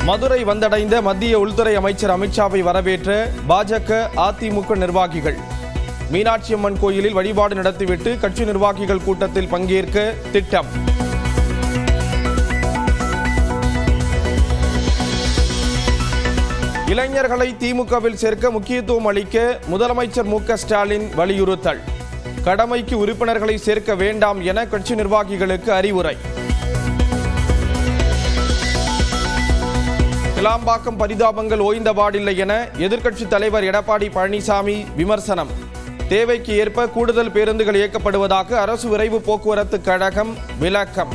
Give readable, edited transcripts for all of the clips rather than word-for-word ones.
மதுரை வந்தடைந்த மத்திய உள்துறை அமைச்சர் அமித்ஷாவை வரவேற்ற பாஜக அதிமுக நிர்வாகிகள். மீனாட்சி அம்மன் கோயிலில் வழிபாடு நடத்திவிட்டு கட்சி நிர்வாகிகள் கூட்டத்தில் பங்கேற்க திட்டம். இளைஞர்களை திமுகவில் சேர்க்க முக்கியத்துவம் அளிக்க முதலமைச்சர் மு.க.ஸ்டாலின் வலியுறுத்தல். கடமைக்கு உறுப்பினர்களை சேர்க்க வேண்டாம் என கட்சி நிர்வாகிகளுக்கு அறிவுரை. கிளாம்பாக்கம் பரிதாபங்கள் ஓய்ந்தபாடில்லை என எதிர்க்கட்சித் தலைவர் எடப்பாடி பழனிசாமி விமர்சனம். தேவைக்கு ஏற்ப கூடுதல் பேருந்துகள் இயக்கப்படுவதாக அரசு விரைவு போக்குவரத்து கழகம் விளக்கம்.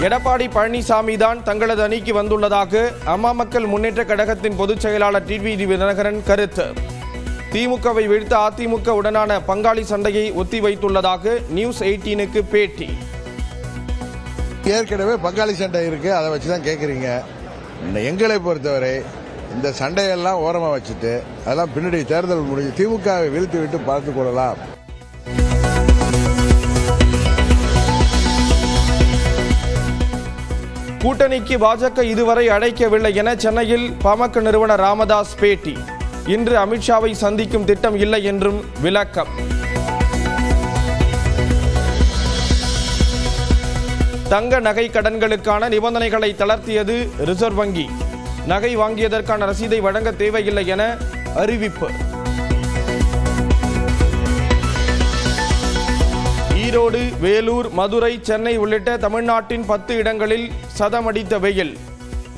எடப்பாடி பழனிசாமி தான் தங்களது அணிக்கு வந்துள்ளதாக அம்மா மக்கள் முன்னேற்ற கழகத்தின் பொதுச் செயலாளர் டிடிவி தினகரன் கருத்து. திமுகவை வீழ்த்த அதிமுக உடனான பங்காளி சண்டையை ஒத்திவைத்துள்ளதாக நியூஸ் 18க்கு பேட்டி. ஏற்கனவே பங்காளி சண்டை இருக்கு, அதை வச்சுதான் கேட்குறீங்க. எங்களை பொறுத்தவரை இந்த சண்டையெல்லாம் ஓரமாக வச்சுட்டு அதெல்லாம் பின்னாடி தேர்தல் முடிஞ்சு திமுகவை வீழ்த்தி விட்டு பார்த்துக் கொள்ளலாம். கூட்டணிக்கு பாஜக இதுவரை அழைக்கவில்லை என சென்னையில் பாமக நிறுவனர் ராமதாஸ் பேட்டி. இன்று அமித்ஷாவை சந்திக்கும் திட்டம் இல்லை என்றும் விளக்கம். தங்க நகை கடன்களுக்கான நிபந்தனைகளை தளர்த்தியது ரிசர்வ் வங்கி. நகை வாங்கியதற்கான ரசீதை வழங்க தேவையில்லை என அறிவிப்பு. ஈரோடு, வேலூர், மதுரை, சென்னை உள்ளிட்ட தமிழ்நாட்டின் 10 இடங்களில் சதமடித்த வெயில்.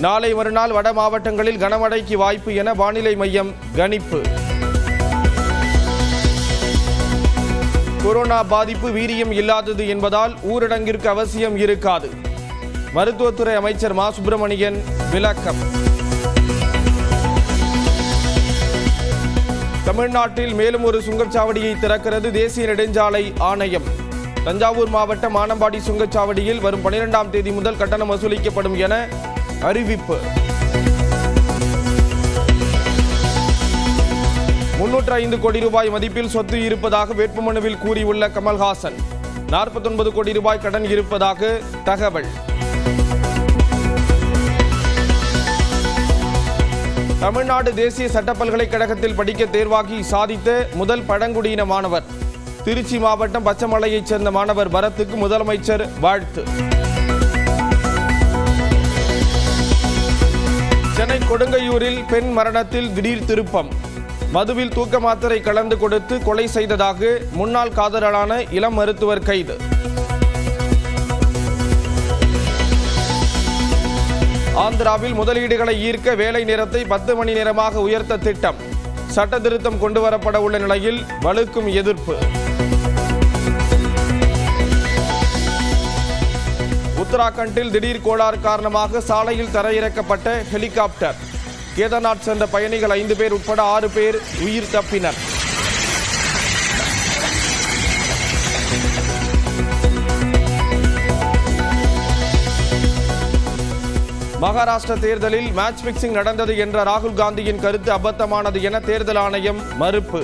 நாளை மறுநாள் வட மாவட்டங்களில் கனமழைக்கு வாய்ப்பு என வானிலை மையம் கணிப்பு. கொரோனா பாதிப்பு வீரியம் இல்லாதது என்பதால் ஊரடங்கிற்கு அவசியம் இருக்காது. மருத்துவத்துறை அமைச்சர் மா சுப்பிரமணியன் விளக்கம். தமிழ்நாட்டில் மேலும் ஒரு சுங்கச்சாவடியை திறக்கிறது தேசிய நெடுஞ்சாலை ஆணையம். தஞ்சாவூர் மாவட்டம் மானம்பாடி சுங்கச்சாவடியில் வரும் 12ஆம் தேதி முதல் கட்டணம் வசூலிக்கப்படும் என அறிவிப்பு. 305 கோடி ரூபாய் மதிப்பில் சொத்து இருப்பதாக வேட்புமனுவில் கூறியுள்ள கமல்ஹாசன். 49 கோடி ரூபாய் கடன் இருப்பதாக தகவல். தமிழ்நாடு தேசிய சட்ட பல்கலைக்கழகத்தில் படிக்க தேர்வாகி சாதித்த முதல் பழங்குடியின மாணவர். திருச்சி மாவட்டம் பச்சமலையைச் சேர்ந்த மாணவர் பரத்துக்கு முதலமைச்சர் வாழ்த்து. சென்னை கொடுங்கையூரில் பெண் மரணத்தில் திடீர் திருப்பம். மதுவில் தூக்க மாத்திரை கலந்து கொடுத்து கொலை செய்ததாக முன்னாள் காதலரான இளம் மருத்துவர் கைது. ஆந்திராவில் முதலீடுகளை ஈர்க்க வேலை நேரத்தை 10 மணி நேரமாக உயர்த்த திட்டம். சட்ட திருத்தம் கொண்டுவரப்பட உள்ள நிலையில் வலுக்கும் எதிர்ப்பு. உத்தராகண்டில் திடீர் கோளாறு காரணமாக சாலையில் தரையிறக்கப்பட்ட ஹெலிகாப்டர். கேதார்நாத் சென்ற பயணிகள் 5 பேர் உட்பட 6 பேர் உயிர் தப்பினர். மகாராஷ்டிர தேர்தலில் மேட்ச் பிக்சிங் நடந்தது என்ற ராகுல் காந்தியின் கருத்து அபத்தமானது என தேர்தல் ஆணையம் மறுப்பு.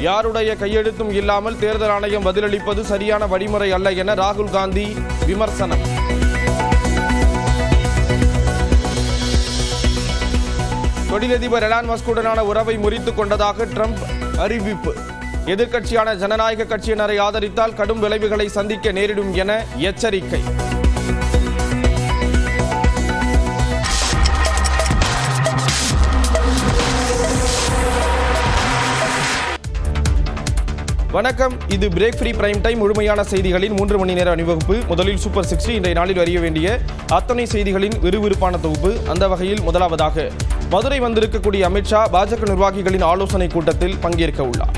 யாருடைய கையெழுத்தும் இல்லாமல் தேர்தல் ஆணையம் பதிலளிப்பது சரியான வழிமுறை அல்ல என ராகுல் காந்தி விமர்சனம். தொழிலதிபர் எலான் மஸ்குடனான உறவை முறித்துக் கொண்டதாக ட்ரம்ப் அறிவிப்பு. எதிர்க்கட்சியான ஜனநாயக கட்சியினரை ஆதரித்தால் கடும் விளைவுகளை சந்திக்க நேரிடும் என எச்சரிக்கை. வணக்கம், இது பிரேக் ஃப்ரீ பிரைம் டைம். முழுமையான செய்திகளின் 3 மணி நேர அணிவகுப்பு. முதலில் சூப்பர் 60 இன்றைய நாளில் அறிய வேண்டிய அத்தனை செய்திகளின் விறுவிறுப்பான தொகுப்பு. அந்த வகையில் முதலாவதாக மதுரை வந்திருக்கக்கூடிய அமித்ஷா பாஜக நிர்வாகிகளின் ஆலோசனை கூட்டத்தில் பங்கேற்க உள்ளார்.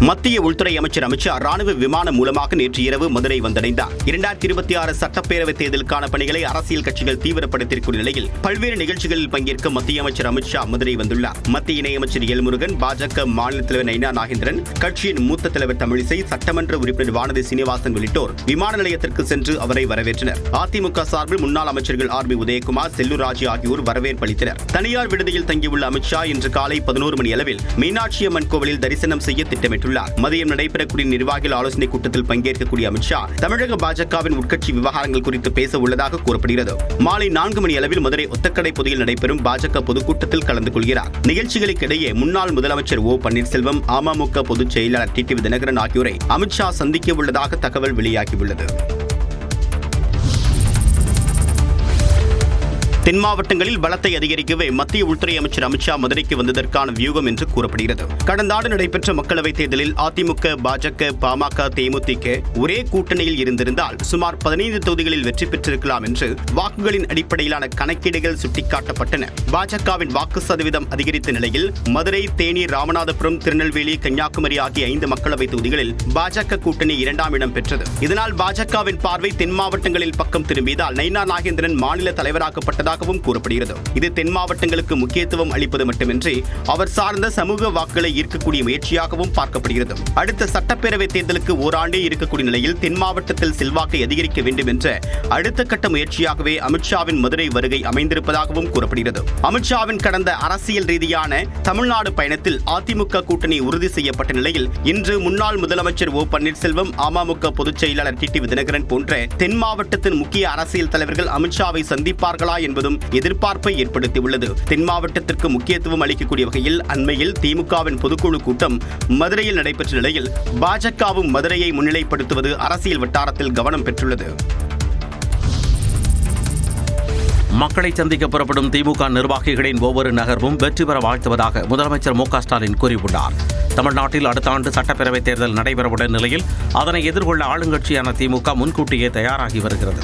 மத்திய உள்துறை அமைச்சர் அமித்ஷா ராணுவ விமானம் மூலமாக நேற்று இரவு மதுரை வந்தடைந்தார். 2026 சட்டப்பேரவைத் தேர்தலுக்கான பணிகளை அரசியல் கட்சிகள் தீவிரப்படுத்தியிருக்கும் நிலையில் பல்வேறு நிகழ்ச்சிகளில் பங்கேற்க மத்திய அமைச்சர் அமித்ஷா மதுரை வந்துள்ளார். மத்திய இணையமைச்சர் எல் முருகன், பாஜக மாநில தலைவர் நைனா நாகேந்திரன், கட்சியின் மூத்த தலைவர் தமிழிசை, சட்டமன்ற உறுப்பினர் வானதி சீனிவாசன் உள்ளிட்டோர் விமான நிலையத்திற்கு சென்று அவரை வரவேற்றனர். அதிமுக சார்பில் முன்னாள் அமைச்சர்கள் ஆர்.பி. உதயகுமார், செல்லூர் ராஜு ஆகியோர் வரவேற்பு அளித்தனர். தனியார் விடுதியில் தங்கியுள்ள அமித்ஷா இன்று காலை 11 மணி அளவில் மீனாட்சி அம்மன் கோவிலில் தரிசனம் செய்ய திட்டமிட்டுள்ளார். தெரிவித்துள்ளார். மதியம் நடைபெறக்கூடிய நிர்வாகிகள் ஆலோசனைக் கூட்டத்தில் பங்கேற்கக்கூடிய அமித்ஷா தமிழக பாஜகவின் உட்கட்சி விவகாரங்கள் குறித்து பேச உள்ளதாக கூறப்படுகிறது. மாலை 4 மணி அளவில் மதுரை ஒத்தக்கடை பொதியில் நடைபெறும் பாஜக பொதுக்கூட்டத்தில் கலந்து கொள்கிறார். நிகழ்ச்சிகளுக்கிடையே முன்னாள் முதலமைச்சர் ஓ பன்னீர்செல்வம், அமமுக பொதுச் செயலாளர் டிடிவி தினகரன் ஆகியோரை அமித்ஷா சந்திக்க உள்ளதாக தகவல் வெளியாகியுள்ளது. தென் மாவட்டங்களில் பலத்தை அதிகரிக்கவே மத்திய உள்துறை அமைச்சர் அமித்ஷா மதுரைக்கு வந்ததற்கான வியூகம் என்று கூறப்படுகிறது. கடந்த ஆண்டு நடைபெற்ற மக்களவைத் தேர்தலில் அதிமுக, பாஜக, பாமக, தேமுதிக ஒரே கூட்டணியில் இருந்திருந்தால் சுமார் 15 தொகுதிகளில் வெற்றி பெற்றிருக்கலாம் என்று வாக்குகளின் அடிப்படையிலான கணக்கீடுகள் சுட்டிக்காட்டப்பட்டன. பாஜகவின் வாக்கு சதவீதம் அதிகரித்த நிலையில் மதுரை, தேனி, ராமநாதபுரம், திருநெல்வேலி, கன்னியாகுமரி ஆகிய 5 மக்களவைத் தொகுதிகளில் பாஜக கூட்டணி 2ஆம் இடம் பெற்றது. இதனால் பாஜகவின் பார்வை தென் மாவட்டங்களில் பக்கம் திரும்பியதால் நயினார் நாகேந்திரன் மாநில தலைவராக்கப்பட்டதாக கூறப்படுகிறது. இது தென் மாவட்டங்களுக்கு முக்கியத்துவம் அளிப்பது மட்டுமின்றி அவர் சார்ந்த சமூக வாக்குகளை ஈர்க்கக்கூடிய முயற்சியாகவும் பார்க்கப்படுகிறது. அடுத்த சட்டப்பேரவை தேர்தலுக்கு ஓராண்டே இருக்கக்கூடிய நிலையில் தென் மாவட்டத்தில் செல்வாக்கை அதிகரிக்க வேண்டும் என்ற அடுத்த கட்ட முயற்சியாகவே அமித்ஷாவின் மதுரை வருகை அமைந்திருப்பதாகவும் கூறப்படுகிறது. அமித்ஷாவின் கடந்த அரசியல் ரீதியான தமிழ்நாடு பயணத்தில் அதிமுக கூட்டணி உறுதி செய்யப்பட்ட நிலையில் இன்று முன்னாள் முதலமைச்சர் ஓ பன்னீர்செல்வம், அமமுக பொதுச் செயலாளர் டிடிவி தினகரன் போன்ற தென் மாவட்டத்தின் முக்கிய அரசியல் தலைவர்கள் அமித்ஷாவை சந்திப்பார்களா என்பது எதிர்பார்ப்பை ஏற்படுத்தியுள்ளது. தென் மாவட்டத்திற்கு முக்கியத்துவம் அளிக்கக்கூடிய வகையில் அண்மையில் திமுகவின் பொதுக்குழு கூட்டம் மதுரையில் நடைபெற்ற நிலையில் பாஜகவும் மதுரையை முன்னிலைப்படுத்துவது அரசியல் வட்டாரத்தில் கவனம் பெற்றுள்ளது. மக்களை சந்திக்க புறப்படும் திமுக நிர்வாகிகளின் ஒவ்வொரு நகர்வும் வெற்றி பெற வாழ்த்துவதாக முதலமைச்சர் மு க ஸ்டாலின் கூறியுள்ளார். தமிழ்நாட்டில் அடுத்த ஆண்டு சட்டப்பேரவைத் தேர்தல் நடைபெறவுள்ள நிலையில் அதனை எதிர்கொள்ள ஆளுங்கட்சியான திமுக முன்கூட்டியே தயாராகி வருகிறது.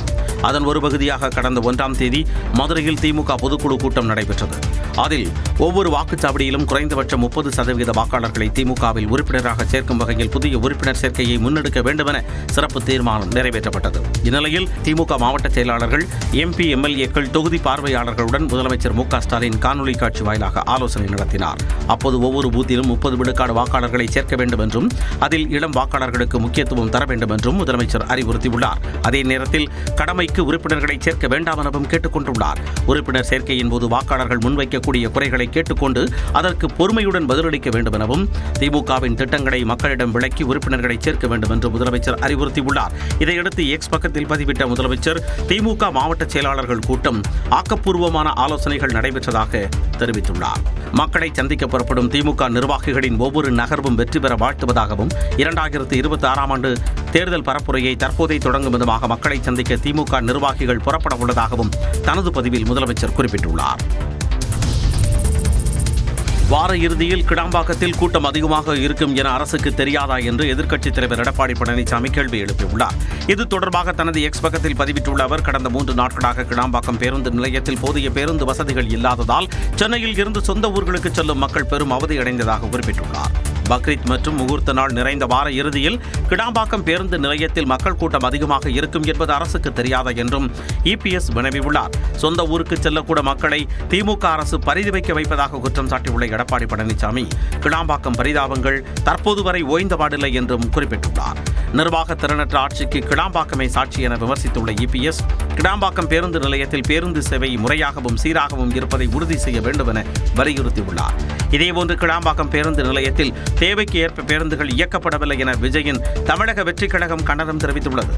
அதன் ஒரு பகுதியாக கடந்த 1ஆம் தேதி மதுரையில் திமுக பொதுக்குழு கூட்டம் நடைபெற்றது. அதில் ஒவ்வொரு வாக்குச்சாவடியிலும் குறைந்தபட்சம் 30% வாக்காளர்களை திமுகவில் உறுப்பினராக சேர்க்கும் வகையில் புதிய உறுப்பினர் சேர்க்கையை முன்னெடுக்க வேண்டுமென சிறப்பு தீர்மானம் நிறைவேற்றப்பட்டது. இந்நிலையில் திமுக மாவட்ட செயலாளர்கள், எம்பி, எம்எல்ஏக்கள், தொகுதி பார்வையாளர்களுடன் முதலமைச்சர் மு க ஸ்டாலின் காணொலி காட்சி வாயிலாக ஆலோசனை நடத்தினார். அப்போது ஒவ்வொரு பூத்திலும் 30 விழுக்காடு வாக்காளர்களை சேர்க்க வேண்டும் என்றும் அதில் இளம் வாக்காளர்களுக்கு முக்கியத்துவம் தர வேண்டும் என்றும் முதலமைச்சர் அறிவுறுத்தியுள்ளார். அதே நேரத்தில் கடமைக்கு உறுப்பினர்களை சேர்க்க வேண்டாம் எனவும் கேட்டுக் கொண்டுள்ளார். உறுப்பினர் சேர்க்கையின் போது வாக்காளர்கள் முன்வைக்கக்கூடிய குறைகளை கேட்டுக்கொண்டு அதற்கு பொறுமையுடன் பதிலளிக்க வேண்டும் எனவும் திமுகவின் திட்டங்களை மக்களிடம் விளக்கி உறுப்பினர்களை சேர்க்க வேண்டும் என்று முதலமைச்சர் அறிவுறுத்தியுள்ளார். இதையடுத்து எக்ஸ் பக்கத்தில் பதிவிட்ட முதலமைச்சர் திமுக மாவட்ட செயலாளர்கள் கூட்டம் ஆக்கப்பூர்வமான ஆலோசனைகள் நடைபெற்றதாக தெரிவித்துள்ளார். மக்களை சந்திக்க புறப்படும் திமுக நிர்வாகிகளின் ஒவ்வொரு நகர்வும் வெற்றி பெற வாழ்த்துவதாகவும் 2026ஆம் ஆண்டு தேர்தல் பரப்புரையை தற்போதே தொடங்கும் விதமாக மக்களை சந்திக்க திமுக நிர்வாகிகள் புறப்பட உள்ளதாகவும் தனது பதிவில் முதலமைச்சர் குறிப்பிட்டுள்ளார். வார இறுதியில் கிடாம்பாக்கத்தில் கூட்டம் அதிகமாக இருக்கும் என அரசுக்கு தெரியாதா என்று எதிர்க்கட்சித் தலைவர் எடப்பாடி பழனிசாமி கேள்வி எழுப்பியுள்ளார். இது தொடர்பாக தனது எக்ஸ் பக்கத்தில் பதிவிட்டுள்ள அவர், கடந்த 3 நாட்களாக கிடாம்பாக்கம் பேருந்து நிலையத்தில் போதிய பேருந்து வசதிகள் இல்லாததால் சென்னையில் இருந்து சொந்த ஊர்களுக்கு செல்லும் மக்கள் பெரும் அவதியடைந்ததாக குறிப்பிட்டுள்ளார். பக்ரீத் மற்றும் முகூர்த்த நாள் நிறைந்த வார இறுதியில் கிடாம்பாக்கம் பேருந்து நிலையத்தில் மக்கள் கூட்டம் அதிகமாக இருக்கும் என்பது அரசுக்கு தெரியாதா என்றும் இபிஎஸ் வினவியுள்ளார். சொந்த ஊருக்கு செல்லக்கூட மக்களை திமுக அரசு பரிதி வைக்க வைப்பதாக குற்றம் சாட்டியுள்ள எடப்பாடி பழனிசாமி, கிடாம்பாக்கம் பரிதாபங்கள் தற்போது வரை ஓய்ந்தபாடில்லை என்றும் குறிப்பிட்டுள்ளார். நிர்வாக திறனற்ற ஆட்சிக்கு கிடாம்பாக்கமே சாட்சி என விமர்சித்துள்ள இபிஎஸ், கிடாம்பாக்கம் பேருந்து நிலையத்தில் பேருந்து சேவை முறையாகவும் சீராகவும் இருப்பதை உறுதி செய்ய வேண்டும் என வலியுறுத்தியுள்ளார். இதேபோன்று கிடாம்பாக்கம் பேருந்து நிலையத்தில் தேவைக்கு ஏற்ப பேருந்துகள் இயக்கப்படவில்லை என விஜயின் தமிழக வெற்றிக் கழகம் கண்டனம் தெரிவித்துள்ளது.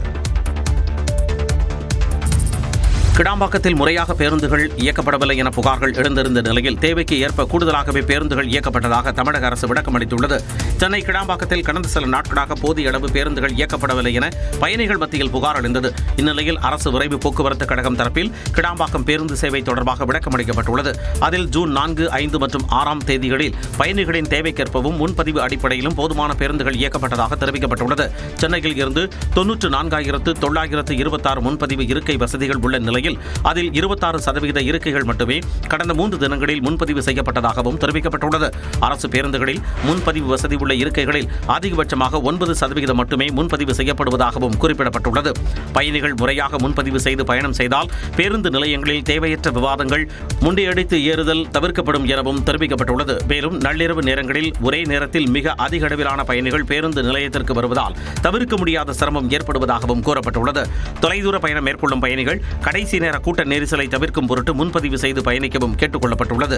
கிடாம்பாக்கத்தில் முறையாக பேருந்துகள் இயக்கப்படவில்லை என புகார்கள் எழுந்திருந்த நிலையில் தேவைக்கு ஏற்ப கூடுதலாகவே பேருந்துகள் இயக்கப்பட்டதாக தமிழக அரசு விளக்கம் அளித்துள்ளது. சென்னை கிடாம்பாக்கத்தில் கடந்த சில நாட்களாக போதிய அளவு பேருந்துகள் இயக்கப்படவில்லை என பயணிகள் மத்தியில் புகார் எழுந்தது. இந்நிலையில் அரசு விரைவு போக்குவரத்து கழகம் தரப்பில் கிடாம்பாக்கம் பேருந்து சேவை தொடர்பாக விளக்கம் அளிக்கப்பட்டுள்ளது. அதில் ஜூன் 4, 5 மற்றும் 6ஆம் தேதிகளில் பயணிகளின் தேவைக்கேற்பவும் முன்பதிவு அடிப்படையிலும் போதுமான பேருந்துகள் இயக்கப்பட்டதாக தெரிவிக்கப்பட்டுள்ளது. சென்னையில் இருந்து 94,926 முன்பதிவு இருக்கை வசதிகள் உள்ள நிலையில் அதில் 26% இருக்கைகள் மட்டுமே கடந்த 3 தினங்களில் முன்பதிவு செய்யப்பட்டதாகவும் தெரிவிக்கப்பட்டுள்ளது. அரசு பேருந்துகளில் முன்பதிவு வசதி உள்ள இருக்கைகளில் அதிகபட்சமாக 9% மட்டுமே முன்பதிவு செய்யப்படுவதாகவும் குறிப்பிடப்பட்டுள்ளது. பயணிகள் முறையாக முன்பதிவு செய்து பயணம் செய்தால் பேருந்து நிலையங்களில் தேவையற்ற விவாதங்கள், முண்டியடித்து ஏறுதல் தவிர்க்கப்படும் எனவும் தெரிவிக்கப்பட்டுள்ளது. மேலும் நள்ளிரவு நேரங்களில் ஒரே நேரத்தில் மிக அதிக அளவிலான பயணிகள் பேருந்து நிலையத்திற்கு வருவதால் தவிர்க்க முடியாத சிரமம் ஏற்படுவதாகவும் கூறப்பட்டுள்ளது. தொலைதூர பயணம் மேற்கொள்ளும் பயணிகள் கடைசி நேர கூட்ட நெரிசலை தவிர்க்கும் பொருட்டு முன்பதிவு செய்து பயணிக்கவும் கேட்டுக் கொள்ளப்பட்டுள்ளது.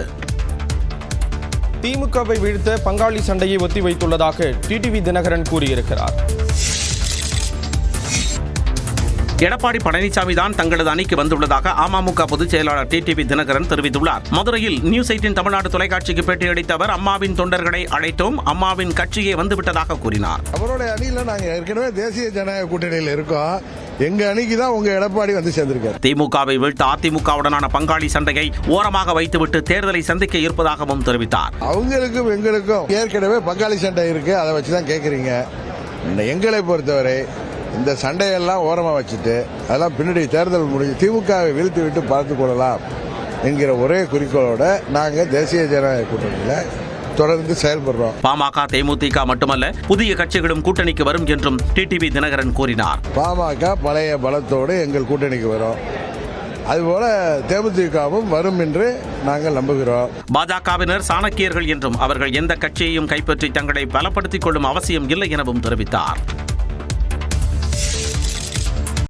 திமுகவை வீழ்த்த பங்காளி சண்டையை ஒத்திவைத்துள்ளதாக டிடிவி தினகரன் கூறியிருக்கிறார். எடப்பாடி பழனிசாமி தான் தங்களது அணிக்கு வந்துள்ளதாக அமமுக பொதுச் செயலாளர் டிடிவி தினகரன் தெரிவித்துள்ளார். மதுரையில் நியூஸ் 18 தமிழ்நாடு தொலைக்காட்சிக்கு பேட்டியளித்த அவர் அம்மாவின் தொண்டர்களை அழைத்தோம், அம்மாவின் கட்சியே வந்துவிட்டதாக கூறினார். அவருடைய அணியில நாங்க ஏற்கனவே தேசிய ஜனநாயக கூட்டணியில் இருக்கோம். எங்க அணிக்கு தான் உங்க எடப்பாடி வந்து சேர்ந்திருக்காரு. திமுகவை வீழ்த்த அதிமுகவுடனான பங்காளி சண்டையை ஓரமாக வைத்துவிட்டு தேர்தலை சந்திக்க இருப்பதாகவும் தெரிவித்தார். அவங்களுக்கும் எங்களுக்கும் ஏற்கனவே பங்காளி சண்டை இருக்கு, அதை வச்சுதான் கேக்குறீங்க. எங்களை பொறுத்தவரை இந்த சண்டையெல்லாம் ஓரமா வச்சுட்டு அதெல்லாம் பின்னாடி தேர்தல் முடிஞ்சு திமுகவை வீழ்த்தி விட்டு பார்த்து கொள்ளலாம் என்கிற ஒரே குறிக்கோளோட நாங்க தேசிய ஜனநாயக கூட்டணியில் தொடர்ந்து செயல்படுறோம். பாமக தேமுதிக மட்டுமல்ல, புதிய கட்சிகளும் கூட்டணிக்கு வரும் என்றும் டிடிவி தினகரன் கூறினார். பாமக பழைய பலத்தோடு எங்கள் கூட்டணிக்கு வரும், அதுபோல தேமுதிகவும் வரும் என்று நாங்கள் நம்புகிறோம். பாஜகவினர் சாணக்கியர்கள் என்றும் அவர்கள் எந்த கட்சியையும் கைப்பற்றி தங்களை பலப்படுத்திக் கொள்ளும் அவசியம் இல்லை எனவும் தெரிவித்தார்.